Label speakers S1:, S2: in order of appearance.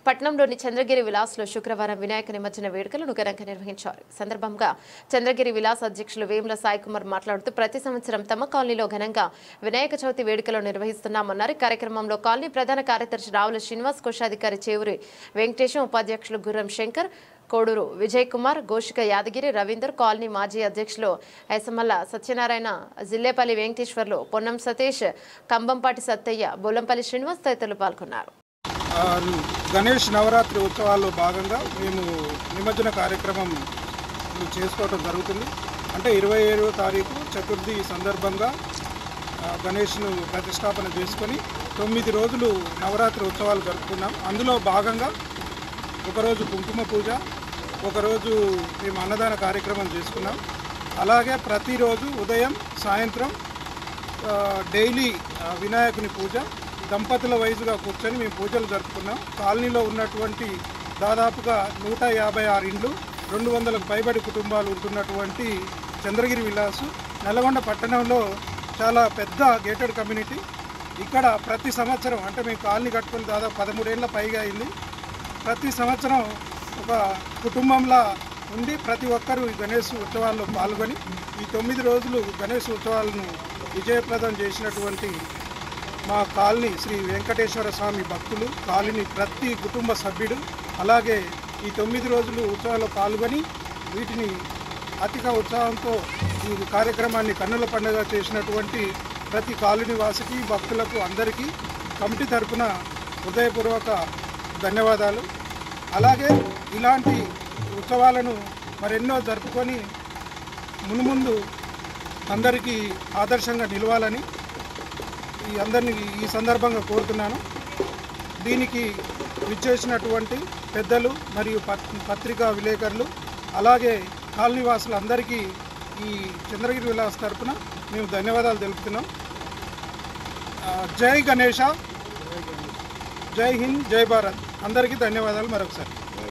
S1: పట్నంలోని చంద్రగిరి విలాస్లో శుక్రవారం వినాయక నిమజ్జన వేడుకలను ఘనంగా నిర్వహించారు. సందర్భంగా చంద్రగిరి విలాస్ అధ్యక్షులు వేముల సాయికుమార్ మాట్లాడుతూ ప్రతి సంవత్సరం తమ కాలనీలో ఘనంగా వినాయక చవితి వేడుకలు నిర్వహిస్తున్నామన్నారు. కార్యక్రమంలో కాలనీ ప్రధాన కార్యదర్శి రావుల శ్రీనివాస్, కోశాధికారి చేవూరి వెంకటేశం, ఉపాధ్యక్షులు గుర్రం శంకర్, కోడూరు విజయ్ కుమార్, గోషిక యాదగిరి, రవీందర్, కాలనీ మాజీ అధ్యక్షులు ఐసమల్ల సత్యనారాయణ, జిల్లేపల్లి వెంకటేశ్వర్లు, పొన్నం సతీష్, కంబంపాటి సత్తయ్య, బోలంపల్లి శ్రీనివాస్ తదితరులు పాల్గొన్నారు.
S2: గణేష్ నవరాత్రి ఉత్సవాల్లో భాగంగా మేము నిమజ్జన కార్యక్రమం చేసుకోవడం జరుగుతుంది. అంటే 27వ తారీఖు చతుర్థి సందర్భంగా గణేష్ను ప్రతిష్టాపన చేసుకొని 9 రోజులు నవరాత్రి ఉత్సవాలు జరుపుకున్నాం. అందులో భాగంగా ఒకరోజు కుంకుమ పూజ, ఒకరోజు మేము అన్నదాన కార్యక్రమం చేసుకున్నాం. అలాగే ప్రతిరోజు ఉదయం సాయంత్రం డైలీ వినాయకుని పూజ దంపతుల వైజ్గా కూర్చొని మేము పూజలు జరుపుకున్నాం. కాలనీలో ఉన్నటువంటి దాదాపుగా 156 ఇండ్లు, 200కు పైబడి కుటుంబాలు ఉంటున్నటువంటి చంద్రగిరి విలాసు నల్గొండ పట్టణంలో చాలా పెద్ద గేటెడ్ కమ్యూనిటీ. ఇక్కడ ప్రతి సంవత్సరం అంటే మేము కాలనీ కట్టుకుని దాదాపు 13 ఏళ్ళ పైగా అయింది. ప్రతి సంవత్సరం ఒక కుటుంబంలా ఉండి ప్రతి ఒక్కరూ ఈ గణేష్ ఉత్సవాల్లో పాల్గొని ఈ 9 రోజులు గణేష్ ఉత్సవాలను విజయప్రదం చేసినటువంటి మా కాలనీ శ్రీ వెంకటేశ్వర స్వామి భక్తులు, కాలనీ ప్రతి కుటుంబ సభ్యుడు, అలాగే ఈ 9 రోజులు ఉత్సవాల్లో పాల్గొని వీటిని అధిక ఉత్సాహంతో ఈ కార్యక్రమాన్ని కన్నుల పండుగ చేసినటువంటి ప్రతి కాలనీ వాసికి, భక్తులకు అందరికీ కమిటీ తరఫున హృదయపూర్వక ధన్యవాదాలు. అలాగే ఇలాంటి ఉత్సవాలను మరెన్నో జరుపుకొని మున్ముందు అందరికీ ఆదర్శంగా నిలవాలని అందరినీ ఈ సందర్భంగా కోరుతున్నాను. దీనికి విచ్చేసినటువంటి పెద్దలు మరియు పత్రికా విలేకరులు, అలాగే కాలనీవాసులందరికీ ఈ చంద్రగిరి విలాస్ తరపున మేము ధన్యవాదాలు తెలుపుతున్నాం. జై గణేష, జై హింద్, జై భారత్. అందరికీ ధన్యవాదాలు మరొకసారి.